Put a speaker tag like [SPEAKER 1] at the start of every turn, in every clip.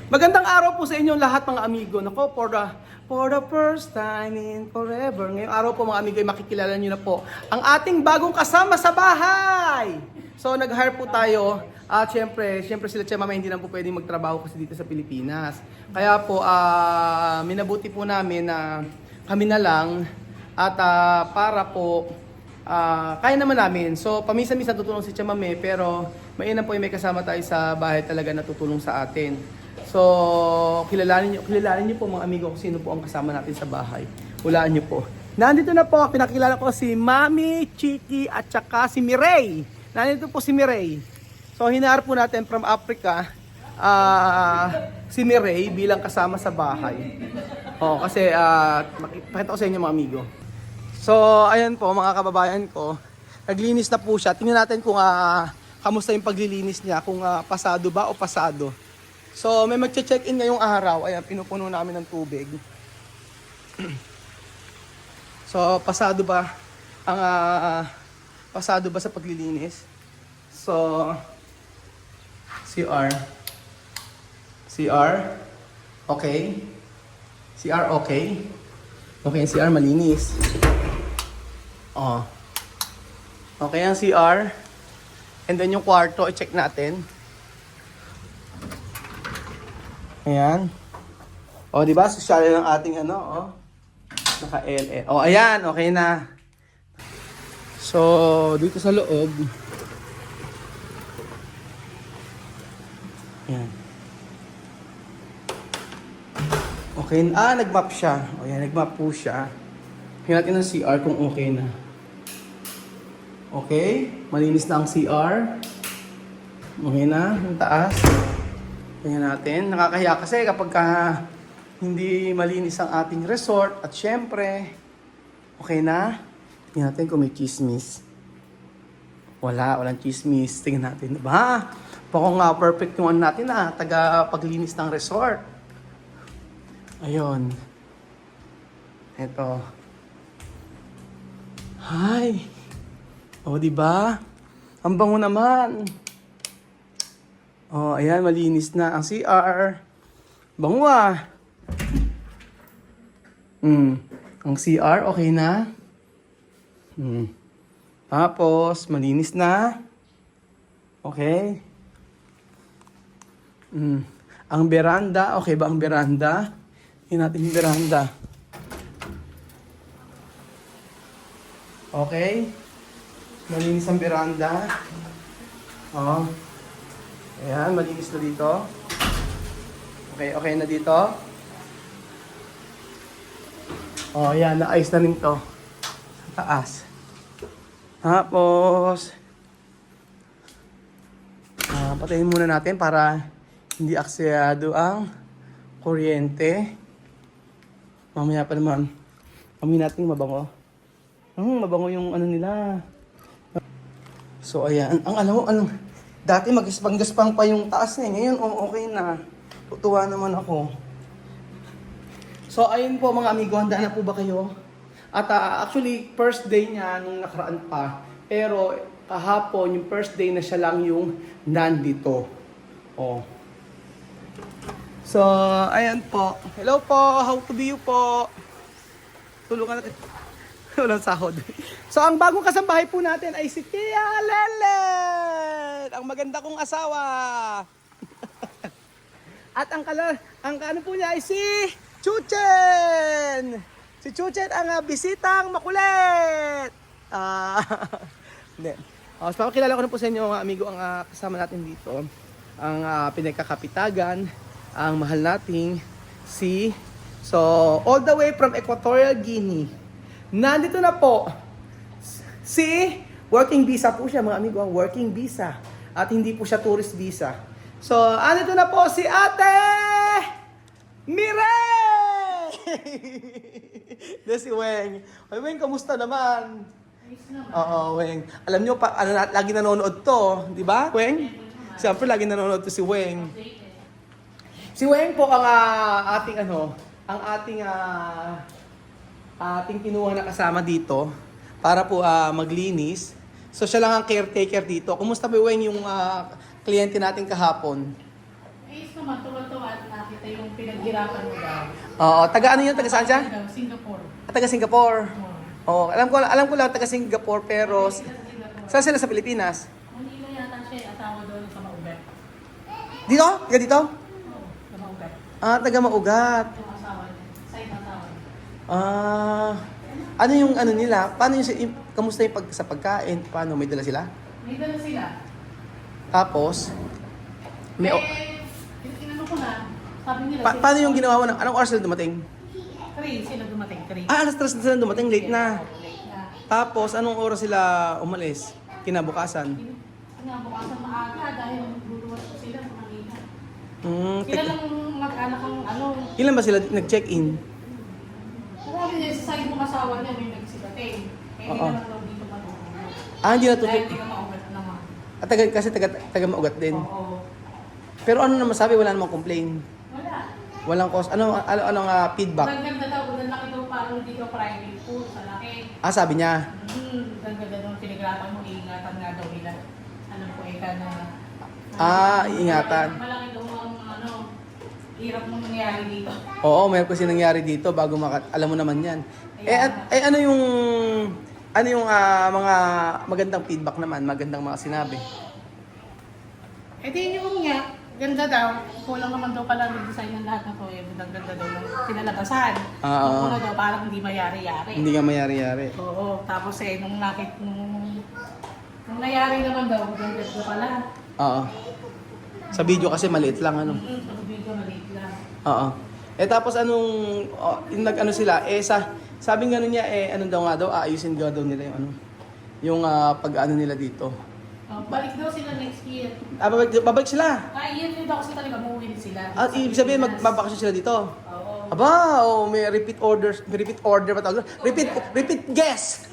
[SPEAKER 1] Magandang araw po sa inyong lahat mga amigo. Nako, for the first time in forever. Ngayong araw po mga amigo ay makikilala nyo na po ang ating bagong kasama sa bahay. So nag-hire po tayo at syempre sila Tia Mama hindi na po pwedeng magtrabaho kasi dito sa Pilipinas. Kaya po minabuti po namin na kami na lang at para po kaya naman namin. So paminsan-minsan tutulong si Tia Mame pero mainam po yung may kasama tayo sa bahay talaga na tutulong sa atin. So, kilalanin niyo po mga amigo kung sino po ang kasama natin sa bahay. Hulaan niyo po. Nandito na po, pinakilala ko si Mami, Chiki at saka si Mireille. Nandito po si Mireille. So, hinaar po natin from Africa si Mireille bilang kasama sa bahay. Oh, kasi pakita ko sa inyo mga amigo. So, ayan po mga kababayan ko. Naglinis na po siya. Tingnan natin kung kamusta yung paglilinis niya, kung pasado ba o pasado. So, may magche-check-in ngayong araw. Ayan, pinupuno namin ng tubig. So, pasado ba sa paglilinis? So, CR. Okay. CR okay. Okay, ang CR malinis. Oh. Okay ang CR. And then yung kwarto, i-check natin. Ayan. O, di ba? Social ng ating naka-LE. O, ayan. Okay na. So, dito sa loob. Ayan. Okay. Nag-map siya. O, ayan. Nag-map po siya. Tingnan natin ang CR kung okay na. Okay. Malinis na ang CR. Okay na. Yung taas. Tingnan natin. Nakakahiya kasi kapag hindi malinis ang ating resort. At syempre, okay na. Tingnan natin kung may chismis. Walang chismis. Tingnan natin. Diba? Kung perfect yung natin taga-paglinis ng resort. Ayun. Ito. Hi. O, diba? Ang bango naman. Oh, ayan, malinis na ang CR. Bango Ang CR, okay na. Tapos, malinis na. Okay. Ang veranda, okay ba ang veranda? Tingnan natin yung veranda. Okay. Malinis ang veranda. Oh. Ayan, malinis na dito. Okay na dito. Oh, ayan, naayos na rin to. Sa taas. Tapos, patayin muna natin para hindi aksayado ang kuryente. Mamaya pa naman. Amin natin mabango. Mabango yung nila. So, ayan. Dati magaspang-gaspang pa yung taas niya. Ngayon, okay na. Tutuwa naman ako. So, ayun po mga amigo. Handa na po ba kayo? At actually, first day niya nung nakaraan pa. Pero kahapon, yung first day na siya lang yung nandito. Oh. So, ayan po. Hello po. How to be you po? Tulungan natin. Walang sahod. So, ang bagong kasambahay po natin ay si Tia Lelet! Ang maganda kong asawa. At ang ano po niya ay si Chuchen! Si Chuchen ang bisitang makulit! Hindi. So, pakilala ko na po sa inyo mga amigo ang kasama natin dito. Ang pinagkakapitagan, ang mahal nating So, all the way from Equatorial Guinea. Nandito na po si working visa po siya mga amigo, ang working visa at hindi po siya tourist visa. So, andito na po si Ate Mireille! Si Weng. Ay, Weng, kamusta naman? Oo, Weng. Alam nyo, lagi nanonood to, di ba, Weng? Siyempre, lagi nanonood to si Weng. Si Weng po ang ating kinuha na kasama dito para po maglinis. So siya lang ang caretaker dito. Kumusta ba Weng yung kliyente natin kahapon?
[SPEAKER 2] Ayos naman, tuwa-tuwa at Ito yung pinaghirapan mo daw.
[SPEAKER 1] Oo, taga ano yun? Taga saan siya?
[SPEAKER 2] Singapore.
[SPEAKER 1] Taga Singapore.
[SPEAKER 2] Oo.
[SPEAKER 1] Oh, alam ko lang taga Singapore pero saan sila sa Pilipinas?
[SPEAKER 2] Manila yata siya, asawa doon sa Maugat.
[SPEAKER 1] Dito? Taga dito?
[SPEAKER 2] Oo, sa Maugat.
[SPEAKER 1] Ah, taga Maugat.
[SPEAKER 2] Yung asawa niya. Side asawa niya.
[SPEAKER 1] Ah, ano yung ano nila? Paano yung kamusta yung sa pagkain? Paano may dala sila?
[SPEAKER 2] May dala sila.
[SPEAKER 1] Tapos may
[SPEAKER 2] Inano ko na. Sabi nila.
[SPEAKER 1] paano yung ginawa mo ng anong oras sila dumating?
[SPEAKER 2] 3 sila dumating. 3.
[SPEAKER 1] Ah, alas 3 na sila dumating, late na.
[SPEAKER 2] Late na.
[SPEAKER 1] Tapos anong oras sila umalis? Kinabukasan.
[SPEAKER 2] Kinabukasan maaga dahil luluwas ko sila sa Manila. Sila
[SPEAKER 1] Tek-
[SPEAKER 2] lang mag-anak ang ano.
[SPEAKER 1] Ilan ba sila nag-check-in?
[SPEAKER 2] Marami niya sa side ng asawa niya may nagsibatay. Kaya hindi
[SPEAKER 1] Oo.
[SPEAKER 2] naman daw dito matulog.
[SPEAKER 1] Ah, hindi na
[SPEAKER 2] Dahil hindi ka maugat naman.
[SPEAKER 1] At kasi taga Maugat din.
[SPEAKER 2] Oo.
[SPEAKER 1] Pero ano naman sabi, wala namang complain.
[SPEAKER 2] Wala.
[SPEAKER 1] Walang cause. Anong feedback?
[SPEAKER 2] Naganda daw, ang laki daw parang dito private pool sa laki.
[SPEAKER 1] Ah, sabi niya.
[SPEAKER 2] Naganda daw, pinagrapan mo, iingatan nga daw nila. Alam ko, eka na.
[SPEAKER 1] Ah, iingatan.
[SPEAKER 2] Malaki daw ang ano, hirap mong nangyari dito.
[SPEAKER 1] Oo, meron kasi nangyari dito bago alam mo naman 'yan. Ano yung mga magandang feedback naman, magandang mga sinabi?
[SPEAKER 2] Eh di yung nga, ganda daw. Kulang naman daw pala ng design ng lahat na to. Ang ganda daw ng kinalabasan.
[SPEAKER 1] Oo.
[SPEAKER 2] Kulang daw parang hindi mayari-yari.
[SPEAKER 1] Hindi nga mayari-yari.
[SPEAKER 2] Oo, tapos nung nangyari naman daw, ganda daw pala.
[SPEAKER 1] Oo. Sa video kasi maliit lang ano.
[SPEAKER 2] Sa video maliit lang.
[SPEAKER 1] Oo. Tapos yung nag-ano sila, sabing gano'n niya, ano daw nga daw, aayusin daw nila yung ano, yung pag-ano nila dito.
[SPEAKER 2] Balik daw sila next year.
[SPEAKER 1] Ah, babalik sila.
[SPEAKER 2] Ay, yun daw kasi talaga, mauwi din sila.
[SPEAKER 1] At ibig sabihin, magbabakasyon sila dito.
[SPEAKER 2] Oo.
[SPEAKER 1] Aba, may repeat order ba tawag? Repeat guest.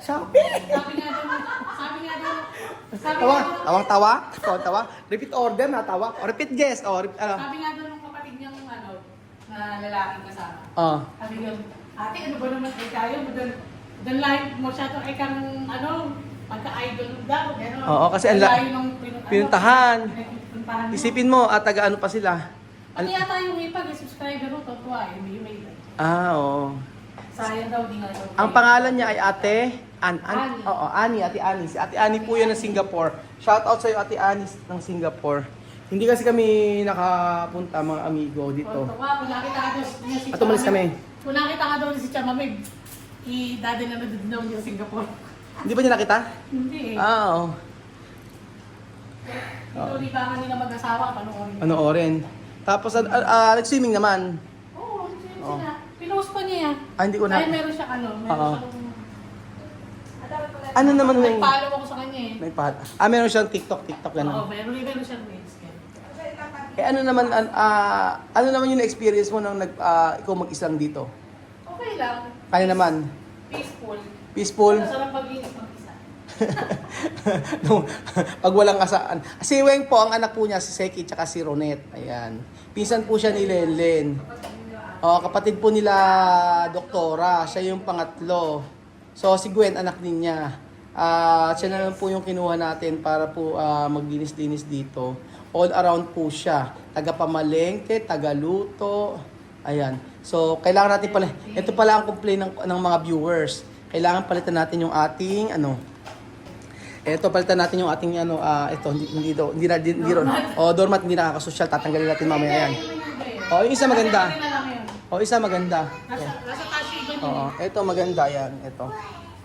[SPEAKER 1] Shopee.
[SPEAKER 2] Sabi nga daw,
[SPEAKER 1] Tawa. Repeat order na tawa. O, repeat guest. O, ano?
[SPEAKER 2] sabi nga daw ng kapatid niyang na lalaking kasama.
[SPEAKER 1] Oh.
[SPEAKER 2] Sabi nga, ate, ano ba naman tayo? Dan live mo siya to, kang pagka-idol daw. Gano'n.
[SPEAKER 1] Oo, kasi ang
[SPEAKER 2] layo ng
[SPEAKER 1] pinuntahan.
[SPEAKER 2] pinuntahan mo.
[SPEAKER 1] Isipin mo, taga ano pa sila?
[SPEAKER 2] Pati yata yung ipag, subscriber mo, totoo yung may
[SPEAKER 1] Ah, oo.
[SPEAKER 2] sayang daw, di nga daw.
[SPEAKER 1] Ang pangalan niya ay Ate
[SPEAKER 2] Ani.
[SPEAKER 1] Oo, Ate Ani. Si Ate Ani po yan ng Singapore. Shout out sa iyo, Ate Ani ng Singapore. Hindi kasi kami nakapunta mga amigo dito.
[SPEAKER 2] Kung nakita ka daw niya si
[SPEAKER 1] At umalis kami.
[SPEAKER 2] Kung nakita ka daw si Chamamig, i-daddy na daw niya sa Singapore.
[SPEAKER 1] Hindi ba niya nakita?
[SPEAKER 2] Hindi eh.
[SPEAKER 1] Ah, oo.
[SPEAKER 2] Ito, di ba nila mag-asawa, panoorin.
[SPEAKER 1] Panoorin. Tapos, nag-swimming naman.
[SPEAKER 2] Oo, sila. Pinost pa niya.
[SPEAKER 1] Ah, hindi ko na.
[SPEAKER 2] Dahil meron siya meron
[SPEAKER 1] Oo.
[SPEAKER 2] siyang...
[SPEAKER 1] Ano naman yung...
[SPEAKER 2] Nag-follow ako sa kanya eh.
[SPEAKER 1] May pahal. Meron siyang TikTok
[SPEAKER 2] Oo,
[SPEAKER 1] gano'n.
[SPEAKER 2] meron siyang reels.
[SPEAKER 1] Ano naman yung experience mo nang ikaw mag-isang dito?
[SPEAKER 2] Okay lang.
[SPEAKER 1] Kaya naman,
[SPEAKER 2] Peaceful.
[SPEAKER 1] peaceful.
[SPEAKER 2] Masarap mag-inis mag-isa.
[SPEAKER 1] No, pag walang kasaan. Si Weng po, ang anak po niya, si Seki, tsaka si Ronet. Ayan. Pinsan po siya ni Lenlen. Kapatid po nila, doktora. Siya yung pangatlo. So, si Gwen, anak din niya. Siya na lang po yung kinuha natin para po maglinis-linis dito. All around po siya. Taga-pamalengke, taga-luto. Ayan. So, kailangan natin pala, ito pala ang complaint ng mga viewers. Kailangan palitan natin yung ating, palitan natin yung ating, hindi ron. Doormat, hindi nakakasosyal. Tatanggalin natin mamaya yan. Yung isa maganda. Isa maganda.
[SPEAKER 2] Nasa Tashiba niya.
[SPEAKER 1] Oo, ito maganda yan. Ito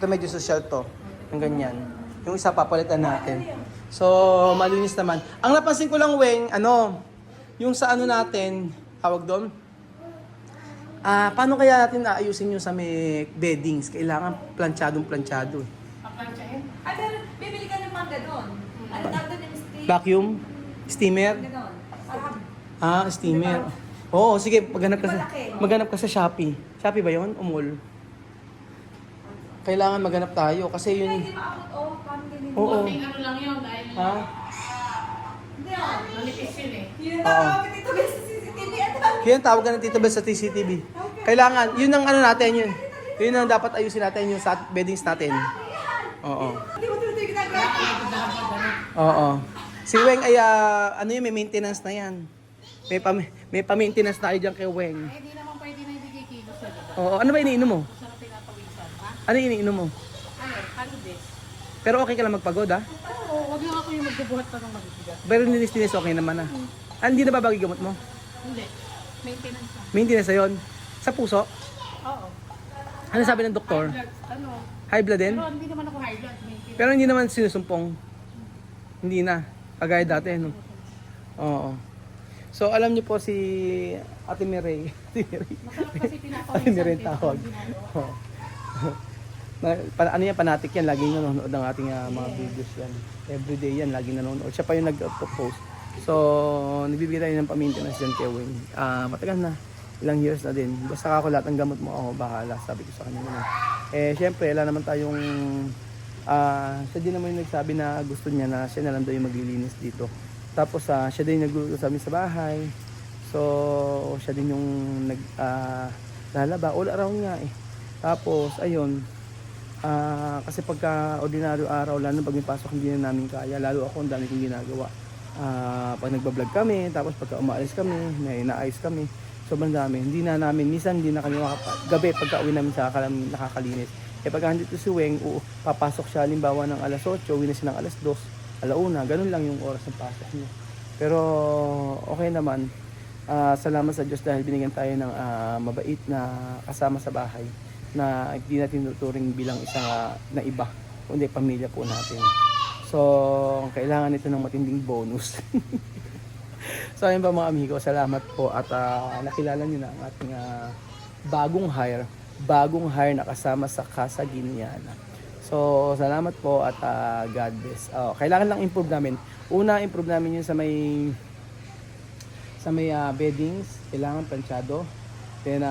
[SPEAKER 1] medyo social to. Yung ganyan. Yung isa papalitan natin. So, malinis naman. Ang napansin ko lang, Weng, yung sa natin, tawag doon, paano kaya natin aayusin yung sa may beddings? Kailangan planchadong-planchado.
[SPEAKER 2] Paplansyahin.
[SPEAKER 3] Pero bibili ka ng mga ganon. Ano tawag doon yung steam?
[SPEAKER 1] Vacuum? Steamer?
[SPEAKER 3] Ganon.
[SPEAKER 1] Steamer. Oo, sige, maghanap ka sa Shopee. Shopee ba yun? O mall? Kailangan maghanap tayo kasi yun...
[SPEAKER 3] Hindi maabot, parang ganyan.
[SPEAKER 1] Oo.
[SPEAKER 2] Konting ano lang yun dahil
[SPEAKER 1] Ha?
[SPEAKER 3] Hindi ah.
[SPEAKER 2] manipis yun eh.
[SPEAKER 3] Yun ang tawag dito sa CCTV.
[SPEAKER 1] Kaya ang tawag na Tito Bel sa TCTV. Kailangan, yun ang natin yun. Yun ang dapat ayusin natin yung sa beddings natin. Oo.
[SPEAKER 3] Hindi mo tuloy ginagawa.
[SPEAKER 1] Oo. Si Weng ay, may maintenance na yan. may pa-maintenance tayo dyan kay Weng.
[SPEAKER 2] Eh, di naman pwede na hindi kikilos na, diba?
[SPEAKER 1] Oo, ano ba iniinom mo?
[SPEAKER 2] Sarap pinapawisan, ha?
[SPEAKER 1] Ano iniinom mo?
[SPEAKER 2] Ayun, Caldes.
[SPEAKER 1] Pero okay ka lang magpagod ah?
[SPEAKER 2] Oo, wag lang ako yung magbubuhat pa ng mabibigat.
[SPEAKER 1] Pero nilinis okay naman ah. Ah, hindi na ba bagay gamot mo?
[SPEAKER 2] Hindi. Maintenance lang.
[SPEAKER 1] Maintenance na yun. Sa puso?
[SPEAKER 2] Oo.
[SPEAKER 1] Ano sabi ng doktor?
[SPEAKER 2] High blood, ano?
[SPEAKER 1] High blood din?
[SPEAKER 2] Pero hindi naman ako high blood. Maintenance.
[SPEAKER 1] Pero hindi naman sinusumpong. Hindi na. Kagaya dati, no? Oo. So, alam niyo po si Ate Mireille. Ate Mireille.
[SPEAKER 2] Masarap kasi
[SPEAKER 1] Ate
[SPEAKER 2] pinapawisan.
[SPEAKER 1] Mireille
[SPEAKER 2] kaya
[SPEAKER 1] tawag.
[SPEAKER 2] pag ginagawa.
[SPEAKER 1] Oo. Ano yan, fanatic yan. Laging nanonood ng ating mga videos yan. Everyday yan, laging nanonood. Siya pa yung nag-post. So, nagbibigay tayo ng pa-maintenance dyan kay Wayne. Matagal na. Ilang years na din. Basta ako lahat ng gamot mo ako bahala. Sabi ko sa kanya naman. Eh, syempre, wala naman tayong... siya din naman yung nagsabi na gusto niya na siya na lang daw yung maglilinis dito. Tapos, siya din yung nagluluto sa amin sa bahay. So, siya din yung lalaba. All around nga eh. Tapos, ayun. Kasi pagka ordinaryo araw, lalo pag may pasok hindi na namin kaya. Lalo ako, ang dami kong ginagawa. Pag nagbablog kami, tapos pagka umaalis kami, may naayos kami. Sobrang dami. Hindi na namin, minsan hindi na kami gabi pagka uwi namin sa nakakalinis. Eh pagka andito si Weng, papasok siya halimbawa ng alas 8, uwi na siya ng alas 2, alauna, ganun lang yung oras ng pasok niya. Pero okay naman. Salamat sa Diyos dahil binigyan tayo ng mabait na kasama sa bahay na hindi natin tuturing bilang isang na iba, kundi pamilya po natin. So, kailangan ito ng matinding bonus. So, ayun pa mga amigo, salamat po at nakilala niyo na ang ating bagong hire na kasama sa Casa Guineana. So, salamat po at God bless. Kailangan lang improve namin. Una, improve namin yung sa may beddings, kailangan planchado. Then,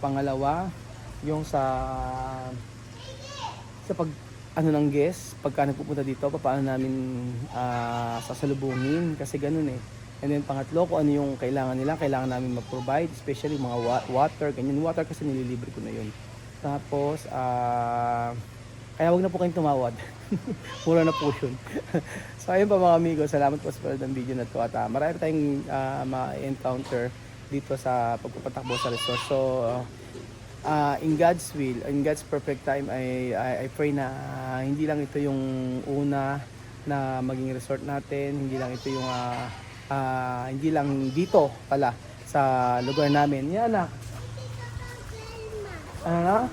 [SPEAKER 1] pangalawa, yung sa pag ng guest, pagka nagpupunta dito, paano namin sasalubungin kasi ganun eh. And then pangatlo, kung ano yung kailangan nila, kailangan namin mag-provide, especially mga water, ganyan. Water kasi nililibre ko na yun. Tapos, kaya wag na po kayong tumawad. Mura na po yun. So ayun pa mga amigo, salamat po sa panood ng video na to. At marami tayong ma-encounter dito sa pagpapatakbo sa resort. So, in God's will, in God's perfect time, I pray na hindi lang ito yung una na maging resort natin, hindi lang ito yung hindi lang dito pala sa lugar namin. Yan anak. Ano na?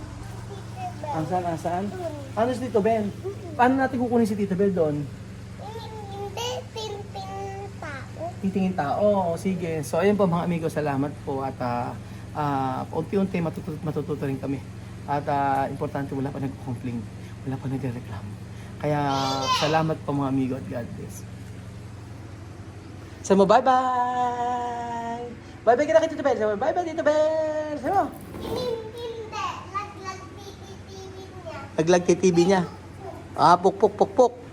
[SPEAKER 1] Asan? Ano si Tito Ben? Paano natin kukunin si Tito Ben doon?
[SPEAKER 4] Hindi, tingin tao.
[SPEAKER 1] Titingin tao. Sige. So ayun po mga amigo, salamat po at unti-unti matututo rin kami. At importante, wala pa nag-complain, wala pa nagreklamo. Kaya salamat po mga amigo at God bless. Sabi mo, bye-bye! Bye-bye ka na kay Tito Ben. Sabi mo, bye-bye Tito Ben! Sabi mo,
[SPEAKER 4] Hindi, laglag TV niya.
[SPEAKER 1] naglag kay TV niya. Puk.